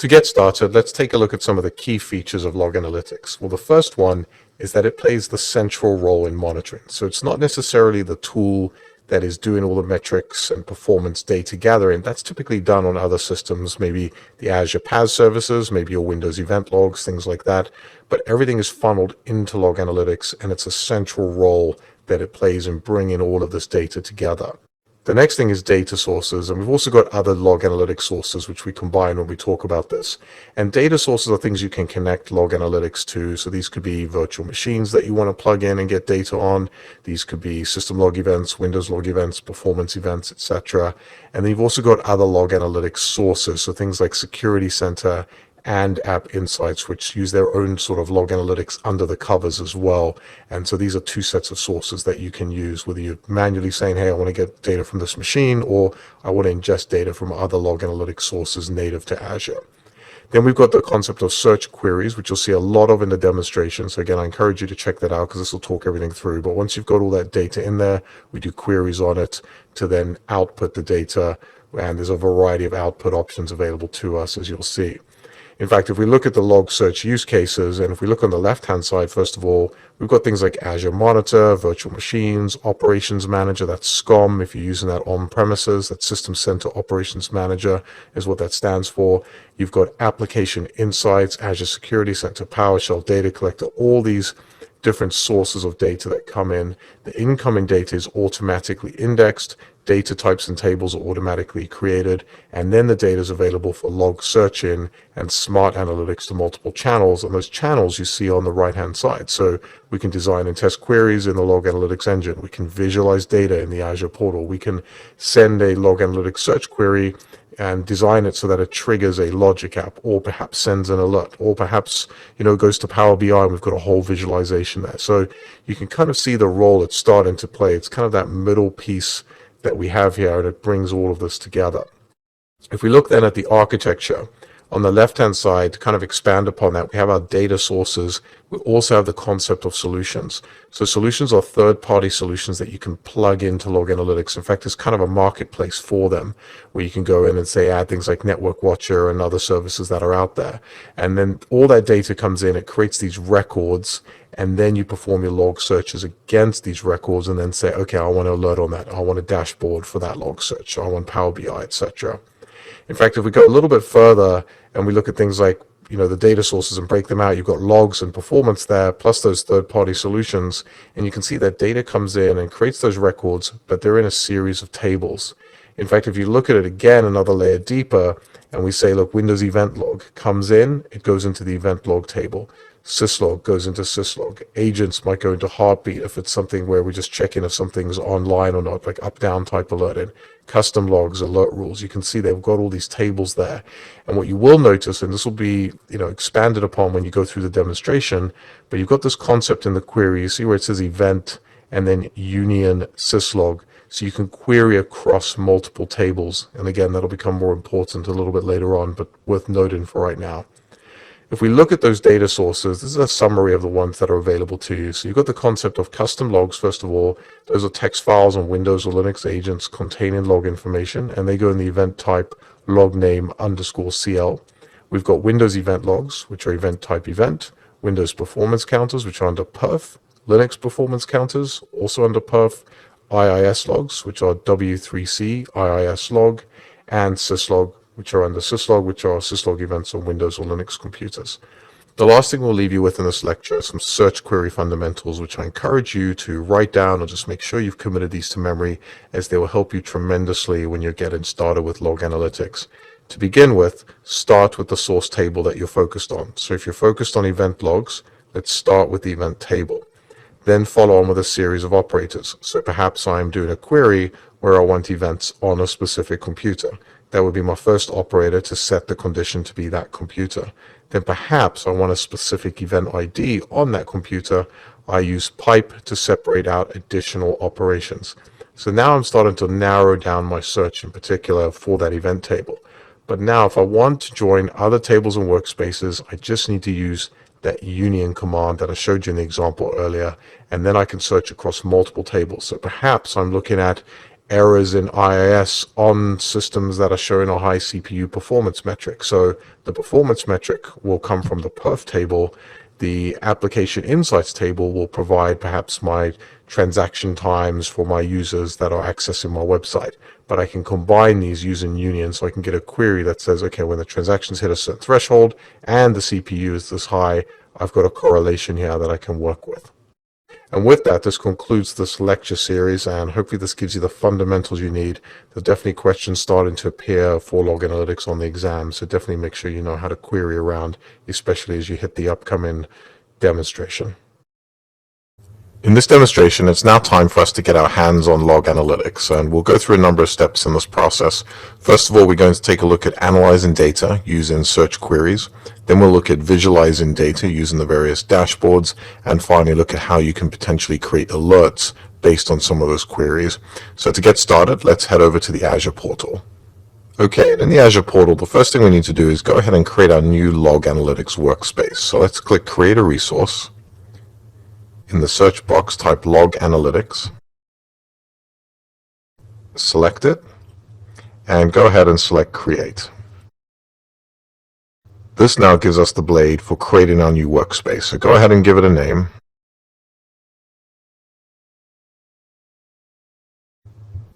To get started, let's take a look at some of the key features of log analytics. Well, the first one is that it plays the central role in monitoring. So it's not necessarily the tool that is doing all the metrics and performance data gathering. That's typically done on other systems, maybe the Azure PaaS services, maybe your Windows event logs, things like that. But everything is funneled into log analytics, and it's a central role that it plays in bringing all of this data together. The next thing is data sources, and we've also got other log analytics sources which we combine when we talk about this. And data sources are things you can connect log analytics to. So these could be virtual machines that you want to plug in and get data on. These could be system log events, Windows log events, performance events, etc. And then you've also got other log analytics sources, so things like Security Center and App Insights, which use their own sort of log analytics under the covers as well. And so these are two sets of sources that you can use, whether you're manually saying, hey, I want to get data from this machine, or I want to ingest data from other log analytics sources native to Azure. Then we've got the concept of search queries, which you'll see a lot of in the demonstration. So again, I encourage you to check that out because this will talk everything through. But once you've got all that data in there, we do queries on it to then output the data. And there's a variety of output options available to us, as you'll see. In fact, if we look at the log search use cases, and if we look on the left-hand side, first of all, we've got things like Azure Monitor, Virtual Machines, Operations Manager, that's SCOM. If you're using that on premises, that System Center Operations Manager is what that stands for. You've got Application Insights, Azure Security Center, PowerShell Data Collector, all these different sources of data that come in. The incoming data is automatically indexed. Data types and tables are automatically created, and then the data is available for log searching and smart analytics to multiple channels, and those channels you see on the right hand side. So we can design and test queries in the log analytics engine, we can visualize data in the Azure portal, we can send a log analytics search query and design it so that it triggers a logic app, or perhaps sends an alert, or perhaps goes to Power BI and we've got a whole visualization there. So you can kind of see the role it's starting to play. It's kind of that middle piece that we have here, and it brings all of this together. If we look then at the architecture, on the left-hand side, to kind of expand upon that, we have our data sources. We also have the concept of solutions. So solutions are third-party solutions that you can plug into log analytics. In fact, it's kind of a marketplace for them, where you can go in and say, add things like Network Watcher and other services that are out there. And then all that data comes in, it creates these records, and then you perform your log searches against these records and then say, okay, I want to alert on that. I want a dashboard for that log search. I want Power BI, etc. In fact, if we go a little bit further and we look at things like, the data sources and break them out, you've got logs and performance there, plus those third-party solutions, and you can see that data comes in and creates those records, but they're in a series of tables. In fact, if you look at it again, another layer deeper, and we say, look, Windows event log comes in, it goes into the event log table. Syslog goes into Syslog. Agents might go into Heartbeat if it's something where we're just checking if something's online or not, like up-down type alerting. Custom logs, alert rules. You can see they've got all these tables there. And what you will notice, and this will be expanded upon when you go through the demonstration, but you've got this concept in the query. You see where it says event and then union syslog. So you can query across multiple tables. And again, that'll become more important a little bit later on, but worth noting for right now. If we look at those data sources, this is a summary of the ones that are available to you. So you've got the concept of custom logs, first of all. Those are text files on Windows or Linux agents containing log information, and they go in the event type log name _CL. We've got Windows event logs, which are event type event, Windows performance counters, which are under perf, Linux performance counters, also under perf, IIS logs, which are W3C, IIS log, and syslog, which are under syslog, which are syslog events on Windows or Linux computers. The last thing we'll leave you with in this lecture are some search query fundamentals, which I encourage you to write down or just make sure you've committed these to memory, as they will help you tremendously when you're getting started with log analytics. To begin with, start with the source table that you're focused on. So if you're focused on event logs, let's start with the event table. Then follow on with a series of operators. So perhaps I'm doing a query where I want events on a specific computer. That would be my first operator to set the condition to be that computer. Then perhaps I want a specific event ID on that computer. I use pipe to separate out additional operations. So now I'm starting to narrow down my search in particular for that event table. But now if I want to join other tables and workspaces, I just need to use that union command that I showed you in the example earlier, and then I can search across multiple tables. So perhaps I'm looking at errors in IIS on systems that are showing a high CPU performance metric. So the performance metric will come from the perf table. The application insights table will provide perhaps my transaction times for my users that are accessing my website. But I can combine these using union, so I can get a query that says, okay, when the transactions hit a certain threshold and the CPU is this high, I've got a correlation here that I can work with. And with that, this concludes this lecture series, and hopefully this gives you the fundamentals you need. There's definitely questions starting to appear for log analytics on the exam, so definitely make sure you know how to query around, especially as you hit the upcoming demonstration. In this demonstration, it's now time for us to get our hands on log analytics, and we'll go through a number of steps in this process. First of all, we're going to take a look at analyzing data using search queries. Then we'll look at visualizing data using the various dashboards, and finally look at how you can potentially create alerts based on some of those queries. So to get started, let's head over to the Azure portal. Okay, in the Azure portal, the first thing we need to do is go ahead and create our new log analytics workspace. So let's click Create a Resource. In the search box, type Log Analytics, select it, and go ahead and select Create. This now gives us the blade for creating our new workspace. So go ahead and give it a name.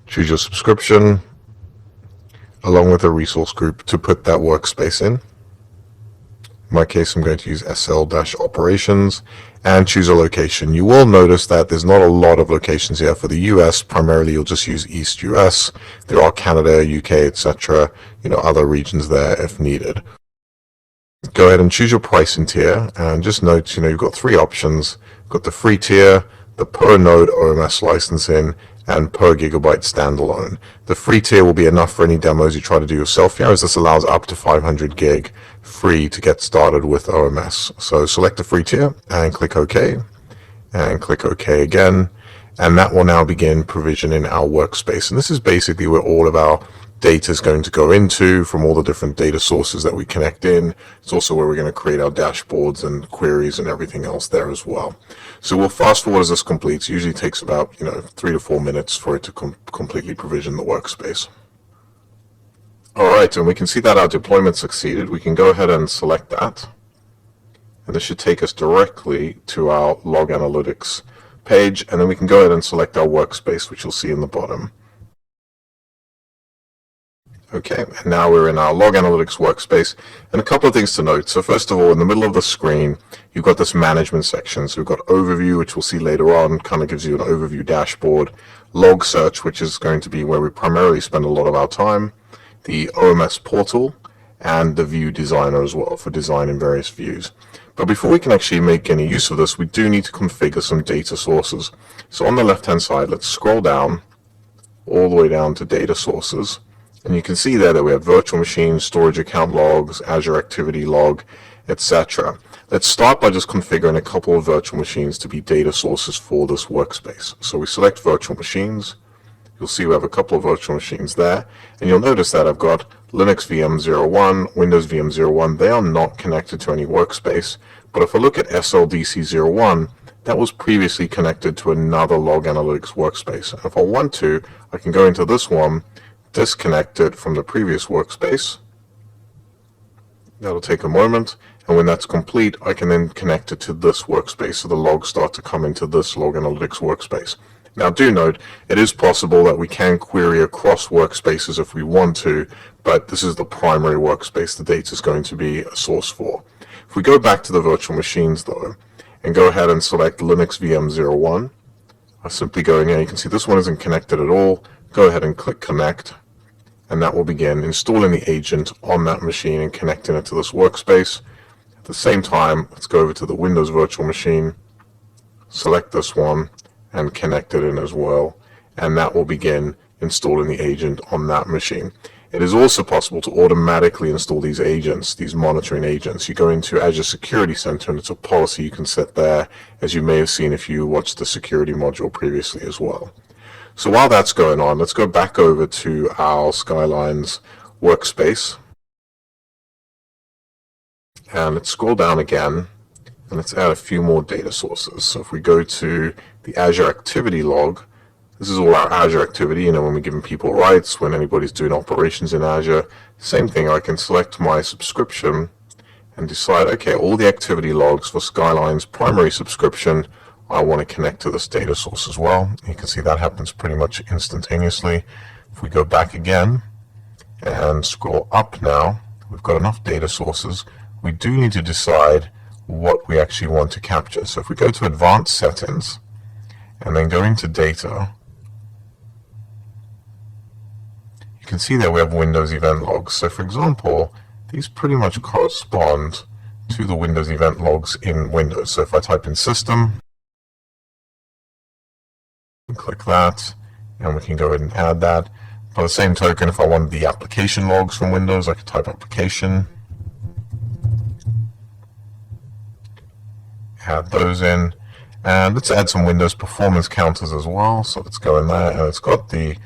Choose your subscription, along with a resource group to put that workspace in. In my case, I'm going to use SL-operations and choose a location. You will notice that there's not a lot of locations here. For the US, primarily you'll just use East US. There are Canada, UK, etc., other regions there if needed. Go ahead and choose your pricing tier, and just note, you've got three options. You've got the free tier, the per node OMS licensing, and per gigabyte standalone. The free tier will be enough for any demos you try to do yourself here, as this allows up to 500 gig free to get started with OMS. So select the free tier and click OK, and click OK again, and that will now begin provisioning our workspace. And this is basically where all of our data is going to go into from all the different data sources that we connect in. It's also where we're going to create our dashboards and queries and everything else there as well. So we'll fast forward as this completes. It usually takes about 3 to 4 minutes for it to completely provision the workspace. All right, and we can see that our deployment succeeded. We can go ahead and select that, and this should take us directly to our log analytics page, and then we can go ahead and select our workspace, which you'll see in the bottom. Okay, and now we're in our log analytics workspace, and a couple of things to note. So first of all, in the middle of the screen, you've got this management section. So we've got overview, which we'll see later on, kind of gives you an overview dashboard, log search, which is going to be where we primarily spend a lot of our time, the OMS portal, and the view designer as well for designing various views. But before we can actually make any use of this, we do need to configure some data sources. So on the left-hand side, let's scroll down all the way down to data sources. And you can see there that we have virtual machines, storage account logs, Azure activity log, etc. Let's start by just configuring a couple of virtual machines to be data sources for this workspace. So we select virtual machines. You'll see we have a couple of virtual machines there. And you'll notice that I've got Linux VM01, Windows VM01. They are not connected to any workspace. But if I look at SLDC01, that was previously connected to another log analytics workspace. And if I want to, I can go into this one, disconnect it from the previous workspace. That'll take a moment, and when that's complete, I can then connect it to this workspace, so the logs start to come into this log analytics workspace. Now do note, it is possible that we can query across workspaces if we want to, but this is the primary workspace the data is going to be a source for. If we go back to the virtual machines though, and go ahead and select Linux VM01, I simply go in here, you can see this one isn't connected at all. Go ahead and click connect, and that will begin installing the agent on that machine and connecting it to this workspace. At the same time, let's go over to the Windows virtual machine, select this one, and connect it in as well, and that will begin installing the agent on that machine. It is also possible to automatically install these agents, these monitoring agents. You go into Azure Security Center, and it's a policy you can set there, as you may have seen if you watched the security module previously as well. So while that's going on, let's go back over to our Skylines workspace. And let's scroll down again, and let's add a few more data sources. So if we go to the Azure activity log, This is all our Azure activity, when we're giving people rights, when anybody's doing operations in Azure. Same thing, I can select my subscription and decide, okay, all the activity logs for Skyline's primary subscription, I want to connect to this data source as well. You can see that happens pretty much instantaneously. If we go back again and scroll up now, we've got enough data sources. We do need to decide what we actually want to capture. So if we go to advanced settings and then go into data, you can see that we have Windows event logs. So for example, these pretty much correspond to the Windows event logs in Windows. So if I type in system, click that, and we can go ahead and add that. By the same token, if I wanted the application logs from Windows, I could type application, add those in, and let's add some Windows performance counters as well. So let's go in there, and it's got the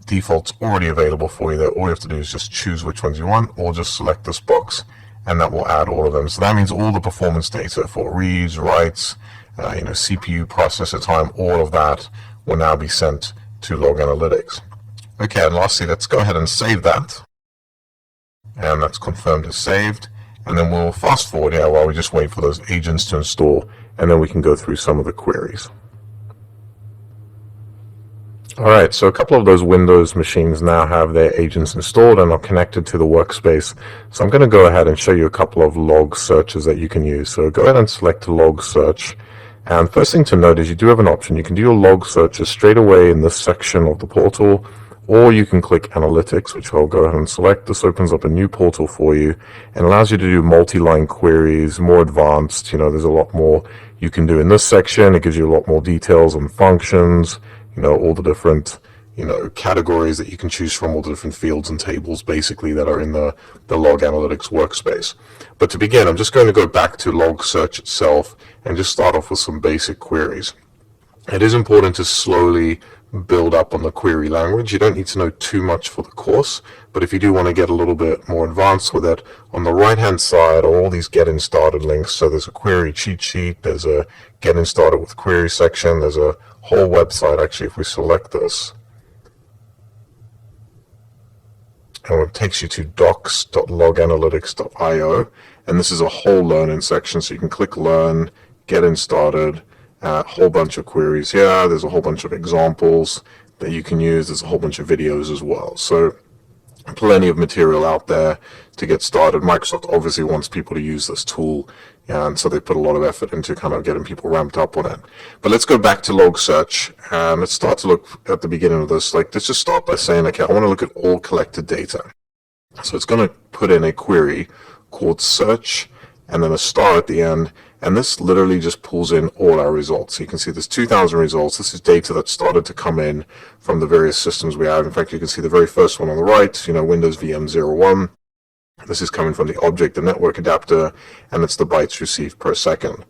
defaults already available for you there. All you have to do is just choose which ones you want, or just select this box, and that will add all of them. So that means all the performance data for reads, writes, CPU processor time, all of that will now be sent to Log Analytics. Okay, and lastly, let's go ahead and save that. And that's confirmed as saved. And then we'll fast forward here while we just wait for those agents to install, and then we can go through some of the queries. Alright, so a couple of those Windows machines now have their agents installed and are connected to the workspace. So I'm going to go ahead and show you a couple of log searches that you can use. So go ahead and select log search. And first thing to note is you do have an option. You can do your log searches straight away in this section of the portal, or you can click analytics, which I'll go ahead and select. This opens up a new portal for you and allows you to do multi-line queries, more advanced. There's a lot more you can do in this section. It gives you a lot more details on functions, all the different, categories that you can choose from, all the different fields and tables basically that are in the Log Analytics workspace. But to begin, I'm just going to go back to log search itself and just start off with some basic queries. It is important to slowly build up on the query language. You don't need to know too much for the course, but if you do want to get a little bit more advanced with it, on the right hand side are all these getting started links. So there's a query cheat sheet, there's a getting started with query section, there's a whole website. Actually, if we select this, and it takes you to docs.loganalytics.io, and this is a whole learning section, so you can click learn, getting started, a whole bunch of queries here. There's a whole bunch of examples that you can use. There's a whole bunch of videos as well. So plenty of material out there to get started. Microsoft obviously wants people to use this tool, and so they put a lot of effort into kind of getting people ramped up on it. But let's go back to log search, and let's start to look at the beginning of this. Let's just start by saying, okay, I want to look at all collected data. So it's going to put in a query called search and then a star at the end, and this literally just pulls in all our results. So you can see there's 2,000 results. This is data that started to come in from the various systems we have. In fact, you can see the very first one on the right, Windows VM 01. This is coming from the object, the network adapter, and it's the bytes received per second.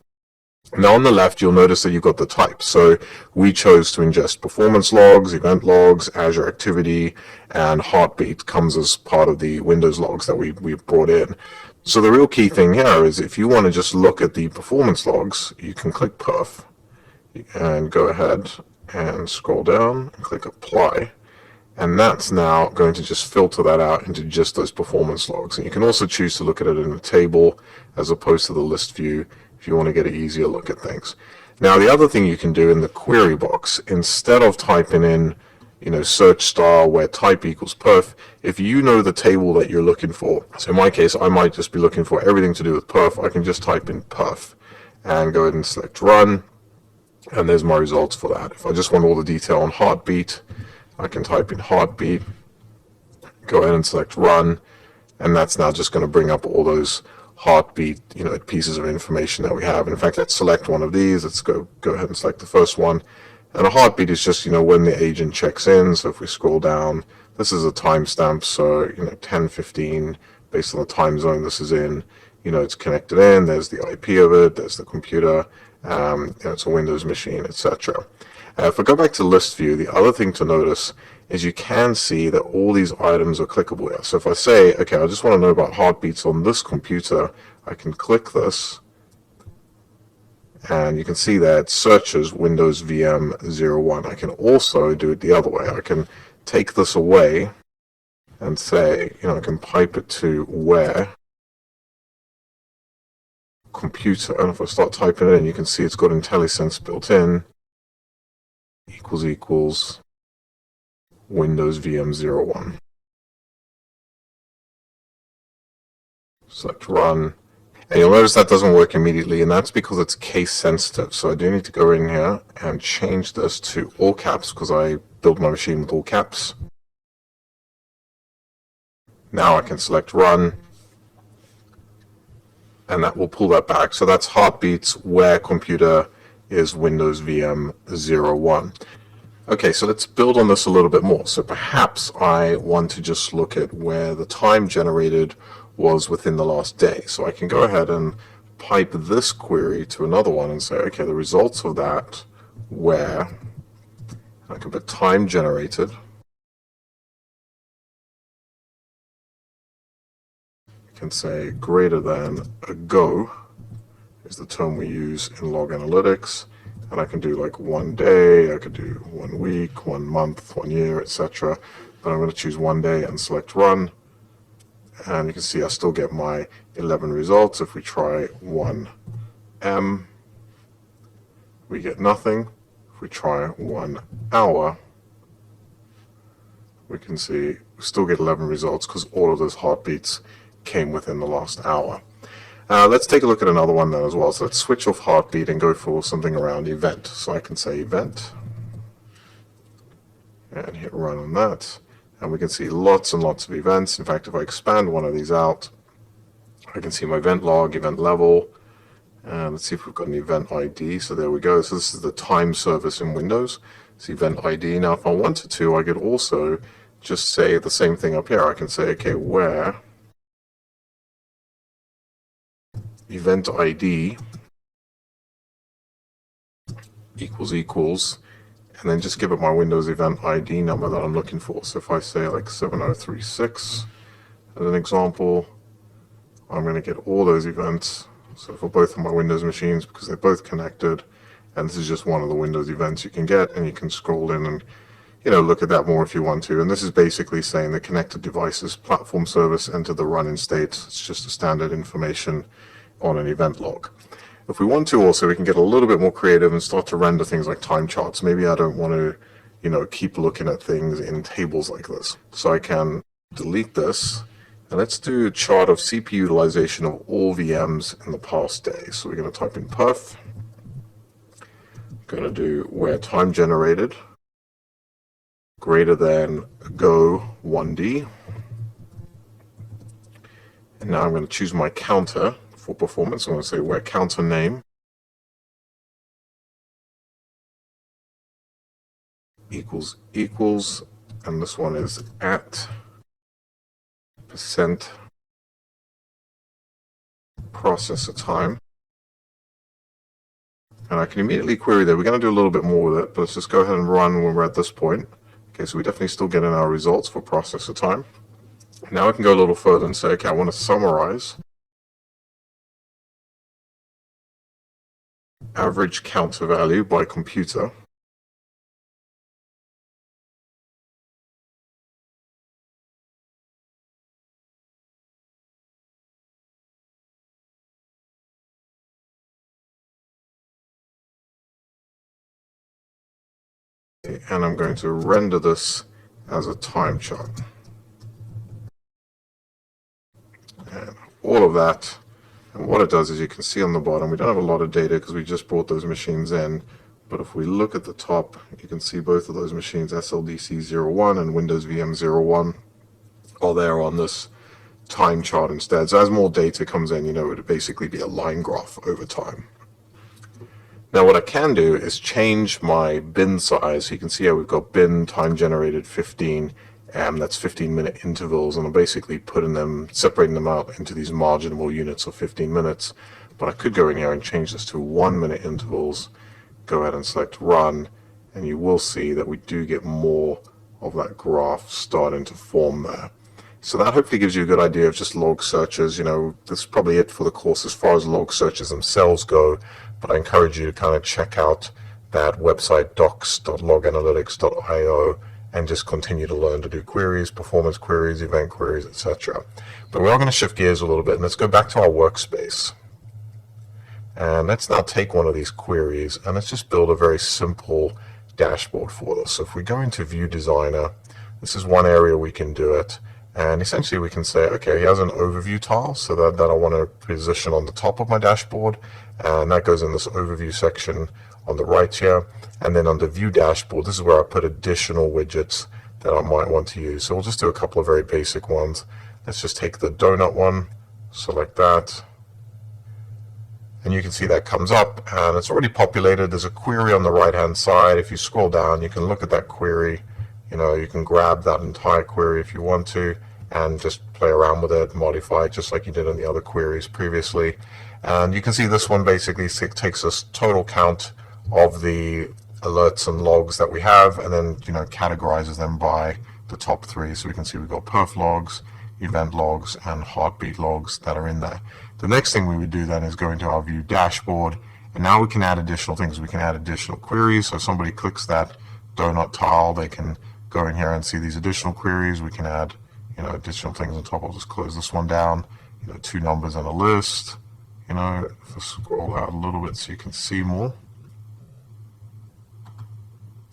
Now on the left, you'll notice that you've got the type. So we chose to ingest performance logs, event logs, Azure activity, and heartbeat comes as part of the Windows logs that we brought in. So the real key thing here is if you want to just look at the performance logs, you can click perf and go ahead and scroll down and click apply. And that's now going to just filter that out into just those performance logs. And you can also choose to look at it in a table as opposed to the list view if you want to get an easier look at things. Now the other thing you can do in the query box, instead of typing in search star where type equals perf, if you know the table that you're looking for, so in my case I might just be looking for everything to do with perf, I can just type in perf and go ahead and select run, and there's my results for that. If I just want all the detail on heartbeat, I can type in heartbeat, go ahead and select run, and that's now just going to bring up all those heartbeat pieces of information that we have. In fact, let's select one of these. Let's go ahead and select the first one. And a heartbeat is just when the agent checks in. So if we scroll down, this is a timestamp, so 10:15 based on the time zone this is in. It's connected in. There's the IP of it. There's the computer. It's a Windows machine, etc. If I go back to list view, the other thing to notice is you can see that all these items are clickable here. So if I say, okay, I just want to know about heartbeats on this computer, I can click this, And you can see that it searches Windows VM 01. I can also do it the other way. I can take this away and say, I can pipe it to where computer, and if I start typing it in, you can see it's got IntelliSense built in, equals Windows VM 01. Select run, and you'll notice that doesn't work immediately, and that's because it's case sensitive. So I do need to go in here and change this to all caps because I built my machine with all caps. Now I can select run, and that will pull that back. So that's heartbeats where computer is Windows VM 01. Okay, so let's build on this a little bit more. So perhaps I want to just look at where the time generated was within the last day. So I can go ahead and pipe this query to another one and say, okay, the results of that where, I can put time generated. I can say greater than ago is the term we use in log analytics. And I can do like 1 day, I could do 1 week, 1 month, 1 year, etc. But I'm going to choose 1 day and select run. And you can see I still get my 11 results. If we try 1M, we get nothing. If we try 1 hour, we can see we still get 11 results because all of those heartbeats came within the last hour. Let's take a look at another one then as well. So let's switch off heartbeat and go for something around event. So I can say event and hit run on that. And we can see lots and lots of events. In fact, if I expand one of these out, I can see my event log, event level. And let's see if we've got an event ID. So there we go. So this is the time service in Windows. It's event ID. Now, if I wanted to, I could also just say the same thing up here. I can say, okay, where event ID equals, and then just give it my Windows event ID number that I'm looking for. So if I say like 7036 as an example, I'm going to get all those events. So for both of my Windows machines, because they're both connected, and this is just one of the Windows events you can get, and you can scroll in and look at that more if you want to. And this is basically saying the connected devices platform service entered the running state. It's just a standard information on an event log. If we want to also, we can get a little bit more creative and start to render things like time charts. Maybe I don't want to, keep looking at things in tables like this. So I can delete this, and let's do a chart of CPU utilization of all VMs in the past day. So we're going to type in perf. Going to do where time generated greater than go 1D. And now I'm going to choose my counter for performance. I'm going to say where counter name equals, and this one is at % processor time. And I can immediately query there. We're going to do a little bit more with it, but let's just go ahead and run when we're at this point. Okay, so we definitely still get in our results for processor time. Now I can go a little further and say, okay, I want to summarize average counter value by computer. And I'm going to render this as a time chart. And all of that. And what it does is you can see on the bottom, we don't have a lot of data because we just brought those machines in. But if we look at the top, you can see both of those machines, SLDC01 and Windows VM01, are there on this time chart instead. So as more data comes in, it would basically be a line graph over time. Now what I can do is change my bin size. So you can see how we've got bin time generated 15, that's 15-minute intervals, and I'm basically separating them out into these marginable units of 15 minutes. But I could go in here and change this to 1-minute intervals, go ahead and select run, and you will see that we do get more of that graph starting to form there. So that hopefully gives you a good idea of just log searches. That's probably it for the course as far as log searches themselves go, but I encourage you to kind of check out that website docs.loganalytics.io and just continue to learn to do queries, performance queries, event queries, etc. But we are going to shift gears a little bit and let's go back to our workspace. And let's now take one of these queries and let's just build a very simple dashboard for this. So if we go into View Designer, this is one area we can do it. And essentially we can say, okay, here's an overview tile, so that I want to position on the top of my dashboard. And that goes in this overview section on the right here. And then under View Dashboard, this is where I put additional widgets that I might want to use. So we'll just do a couple of very basic ones. Let's just take the donut one, select that. And you can see that comes up and it's already populated. There's a query on the right hand side. If you scroll down, you can look at that query. You can grab that entire query if you want to and just play around with it, modify it just like you did on the other queries previously. And you can see this one basically takes us total count of the alerts and logs that we have and then categorizes them by the top three. So we can see we've got perf logs, event logs, and heartbeat logs that are in there. The next thing we would do then is go into our View Dashboard, and now we can add additional things. We can add additional queries. So if somebody clicks that donut tile, they can go in here and see these additional queries. We can add additional things on top. I'll just close this one down. 2 numbers and a list. If I scroll out a little bit so you can see more.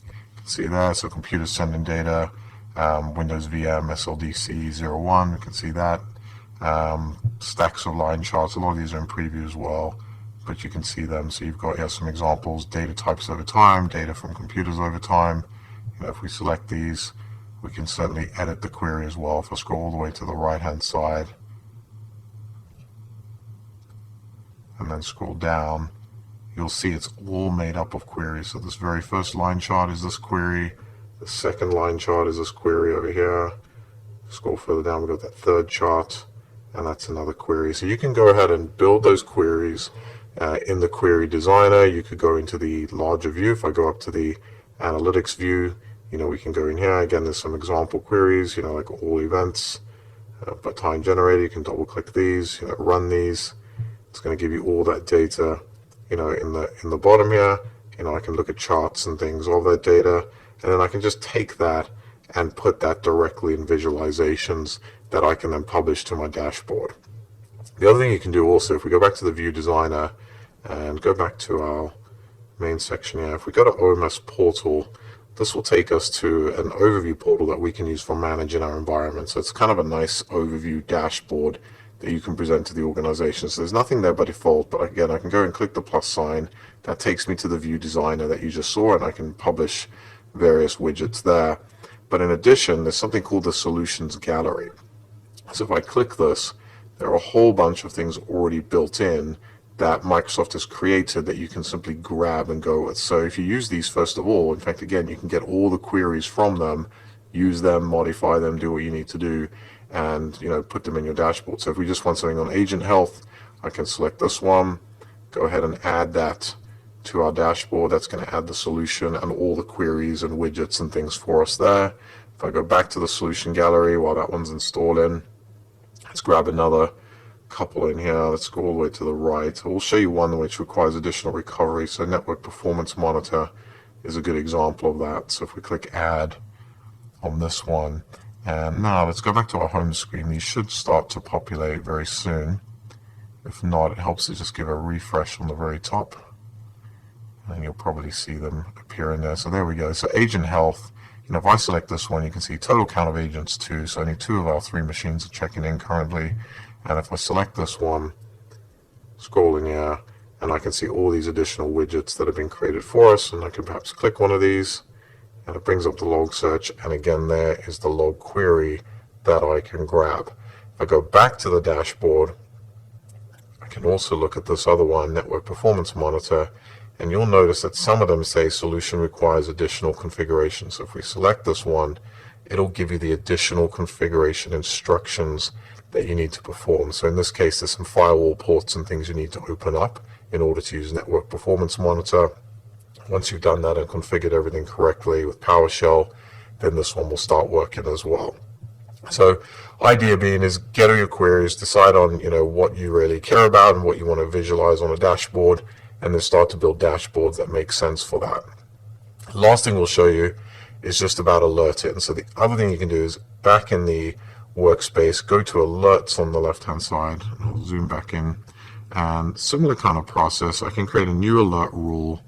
You can see there, so computer sending data, Windows VM, SLDC01, you can see that. Stacks of line charts, a lot of these are in preview as well, but you can see them. So you've got here some examples, data types over time, data from computers over time. If we select these, we can certainly edit the query as well. If I scroll all the way to the right hand side and then scroll down, you'll see it's all made up of queries. So this very first line chart is this query, the second line chart is this query over here. Scroll further down, we've got that third chart, and that's another query. So you can go ahead and build those queries in the query designer. You could go into the larger view. If I go up to the analytics view, we can go in here. Again, there's some example queries, like all events by time generated. You can double click these, run these. It's going to give you all that data, in the bottom here. I can look at charts and things, all that data, and then I can just take that and put that directly in visualizations that I can then publish to my dashboard. The other thing you can do also, if we go back to the View Designer and go back to our main section here, if we go to OMS Portal, this will take us to an overview portal that we can use for managing our environment. So it's kind of a nice overview dashboard that you can present to the organization. So there's nothing there by default, but again, I can go and click the plus sign. That takes me to the View Designer that you just saw, and I can publish various widgets there. But in addition, there's something called the Solutions Gallery. So if I click this, there are a whole bunch of things already built in that Microsoft has created that you can simply grab and go with. So if you use these first of all, in fact, again, you can get all the queries from them, use them, modify them, do what you need to do, and put them in your dashboard. So if we just want something on agent health, I can select this one, go ahead and add that to our dashboard. That's going to add the solution and all the queries and widgets and things for us there. If I go back to the solution gallery while that one's installing, let's grab another couple in here. Let's go all the way to the right. We'll show you one which requires additional recovery. So Network Performance Monitor is a good example of that. So if we click Add on this one, and now let's go back to our home screen. These should start to populate very soon. If not, it helps to just give a refresh on the very top, and you'll probably see them appear in there. So there we go. So Agent Health, if I select this one, you can see total count of agents 2. So only 2 of our 3 machines are checking in currently. And if I select this one, scroll in here, and I can see all these additional widgets that have been created for us, and I can perhaps click one of these, and it brings up the log search, and again there is the log query that I can grab. If I go back to the dashboard, I can also look at this other one, Network Performance Monitor, and you'll notice that some of them say solution requires additional configuration. So if we select this one, it'll give you the additional configuration instructions that you need to perform. So in this case, there's some firewall ports and things you need to open up in order to use Network Performance Monitor. Once you've done that and configured everything correctly with PowerShell, then this one will start working as well. So idea being is get all your queries, decide on, what you really care about and what you want to visualize on a dashboard, and then start to build dashboards that make sense for that. Last thing we'll show you is just about alert it. And so the other thing you can do is back in the workspace, go to alerts on the left-hand side. I'll zoom back in, and similar kind of process. I can create a new alert rule,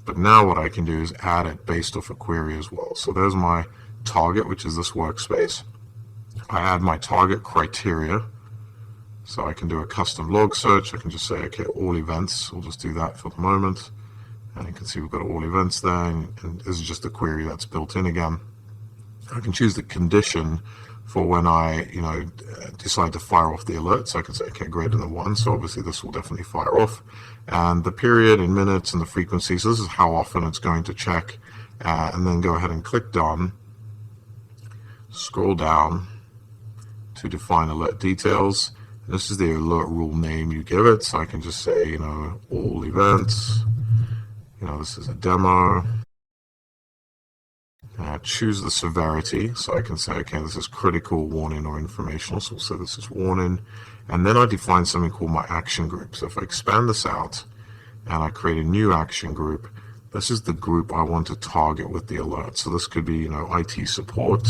but now what I can do is add it based off a query as well. So there's my target, which is this workspace. I add my target criteria. So I can do a custom log search. I can just say, okay, all events. We'll just do that for the moment. And you can see we've got all events there, and this is just a query that's built in again. I can choose the condition for when I, decide to fire off the alert. So I can say, okay, greater than 1. So obviously this will definitely fire off. And the period in minutes and the frequency. So this is how often it's going to check. And then go ahead and click done. Scroll down to define alert details. And this is the alert rule name you give it. So I can just say, all events. This is a demo. Choose the severity. So I can say, okay, this is critical, warning, or informational. So we'll say this is warning. And then I define something called my action group. So if I expand this out and I create a new action group, this is the group I want to target with the alert. So this could be, IT support.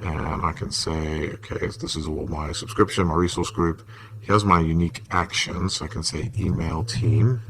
And I can say, okay, this is all my subscription, my resource group. Here's my unique actions. So I can say email team.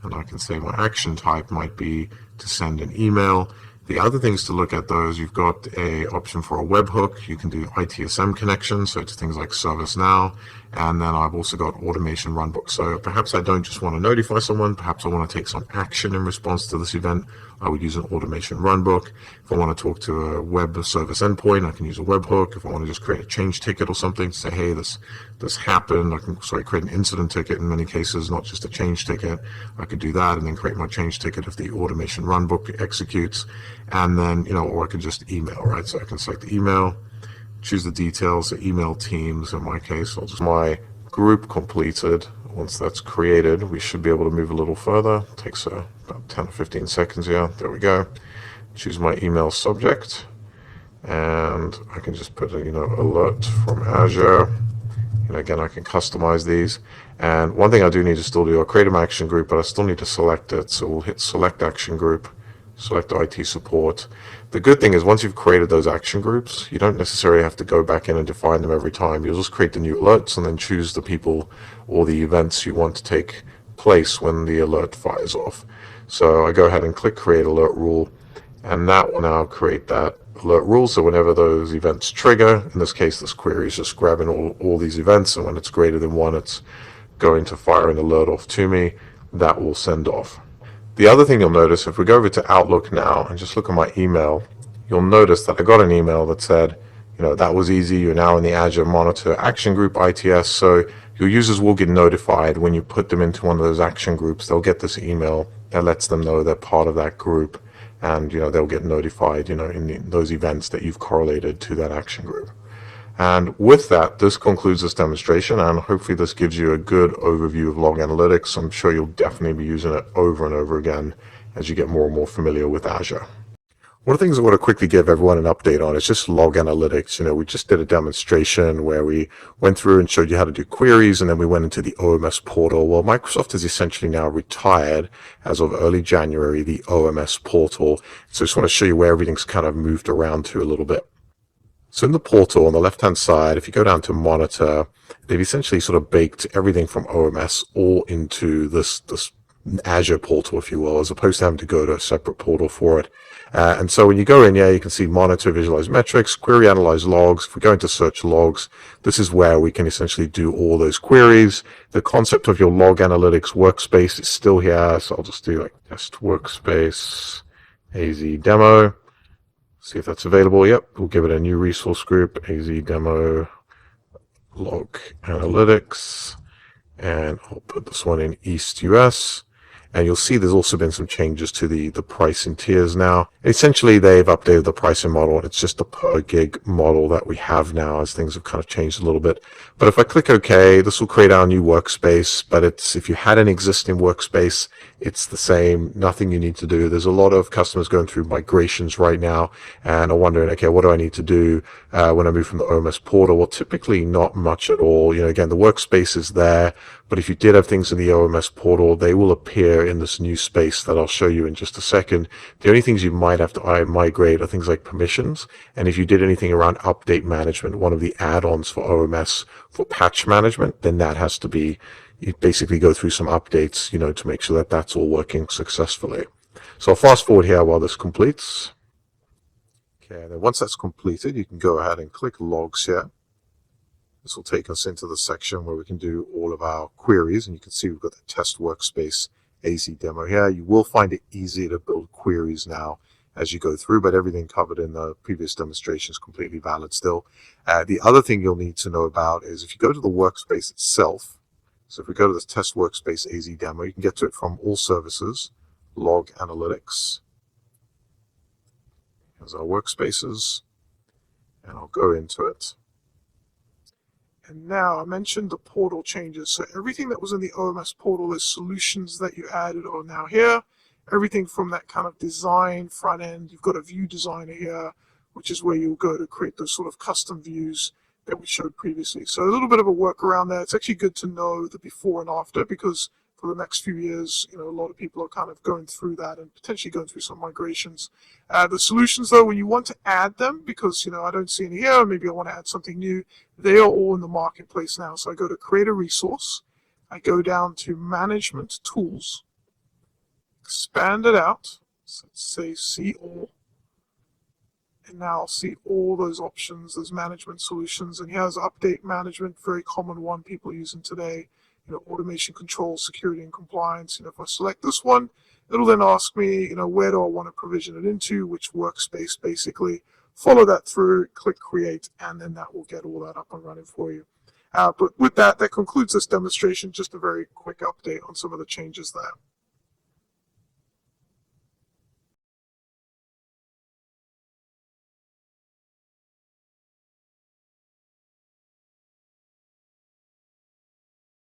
And I can say my action type might be to send an email. The other things to look at those, you've got a option for a webhook. You can do ITSM connections, so to things like ServiceNow. And then I've also got automation runbook. So perhaps I don't just want to notify someone, perhaps I want to take some action in response to this event. I would use an automation runbook. If I want to talk to a web service endpoint, I can use a webhook. If I want to just create a change ticket or something to say, hey, this happened, I can create an incident ticket in many cases, not just a change ticket. I could do that and then create my change ticket if the automation runbook executes. And then, or I could just email, right? So I can select the email, choose the details, the email teams. In my case, I'll just my group completed. Once that's created, we should be able to move a little further. It takes about 10 or 15 seconds here. There we go. Choose my email subject, and I can just put a alert from Azure. Again, I can customize these. And one thing I do need to still do, I'll create an action group, but I still need to select it. So we'll hit select action group, select IT support. The good thing is once you've created those action groups, you don't necessarily have to go back in and define them every time. You'll just create the new alerts and then choose the people or the events you want to take place when the alert fires off. So I go ahead and click create alert rule, and that will now create that alert rule. So whenever those events trigger, in this case this query is just grabbing all these events, and when it's greater than 1, it's going to fire an alert off to me. That will send off. The other thing you'll notice, if we go over to Outlook now and just look at my email, you'll notice that I got an email that said, that was easy. You're now in the Azure Monitor Action Group ITS. So your users will get notified when you put them into one of those action groups. They'll get this email that lets them know they're part of that group. And, they'll get notified, in those events that you've correlated to that action group. And with that, this concludes this demonstration, and hopefully this gives you a good overview of log analytics. I'm sure you'll definitely be using it over and over again as you get more and more familiar with Azure. One of the things I want to quickly give everyone an update on is just log analytics. We just did a demonstration where we went through and showed you how to do queries, and then we went into the OMS portal. Well, Microsoft has essentially now retired, as of early January, the OMS portal. So I just want to show you where everything's kind of moved around to a little bit. So in the portal on the left-hand side, if you go down to monitor, they've essentially sort of baked everything from OMS all into this Azure portal, if you will, as opposed to having to go to a separate portal for it. And so when you go in, you can see monitor, visualize metrics, query, analyze logs. If we go into search logs, this is where we can essentially do all those queries. The concept of your log analytics workspace is still here. So I'll just do like test workspace, AZ demo. See if that's available. Yep, we'll give it a new resource group, AZ demo log analytics, and I'll put this one in East US. And you'll see there's also been some changes to the pricing tiers now. Essentially, they've updated the pricing model, and it's just a per gig model that we have now, as things have kind of changed a little bit. But if I click OK, this will create our new workspace. But if you had an existing workspace, It's the same, nothing you need to do. There's a lot of customers going through migrations right now and are wondering, okay, what do I need to do when I move from the OMS portal? Well, typically not much at all. Again, the workspace is there, but if you did have things in the OMS portal, they will appear in this new space that I'll show you in just a second. The only things you might have to migrate are things like permissions. And if you did anything around update management, one of the add-ons for OMS for patch management, then that has to be, you basically go through some updates, to make sure that that's all working successfully. So I'll fast forward here while this completes. Okay, and then once that's completed, you can go ahead and click logs here. This will take us into the section where we can do all of our queries, and you can see we've got the test workspace AZ demo here. You will find it easier to build queries now as you go through, but everything covered in the previous demonstration is completely valid still. The other thing you'll need to know about is if you go to the workspace itself, so if we go to the test workspace AZ demo, you can get to it from all services, log analytics. Here's our workspaces, and I'll go into it. And now I mentioned the portal changes. So everything that was in the OMS portal, the solutions that you added are now here. Everything from that kind of design front end, you've got a view designer here, which is where you'll go to create those sort of custom views that we showed previously. So a little bit of a workaround there. It's actually good to know the before and after, because for the next few years, a lot of people are kind of going through that and potentially going through some migrations. The solutions, though, when you want to add them, because I don't see any here, maybe I want to add something new, they are all in the marketplace now. So I go to create a resource, I go down to management tools, expand it out, so let's say see all, and now I'll see all those options, those management solutions, and here's update management, very common one people using today. Automation control, security and compliance. If I select this one, it'll then ask me, where do I want to provision it into, which workspace basically. Follow that through, click create, and then that will get all that up and running for you. But with that concludes this demonstration. Just a very quick update on some of the changes there.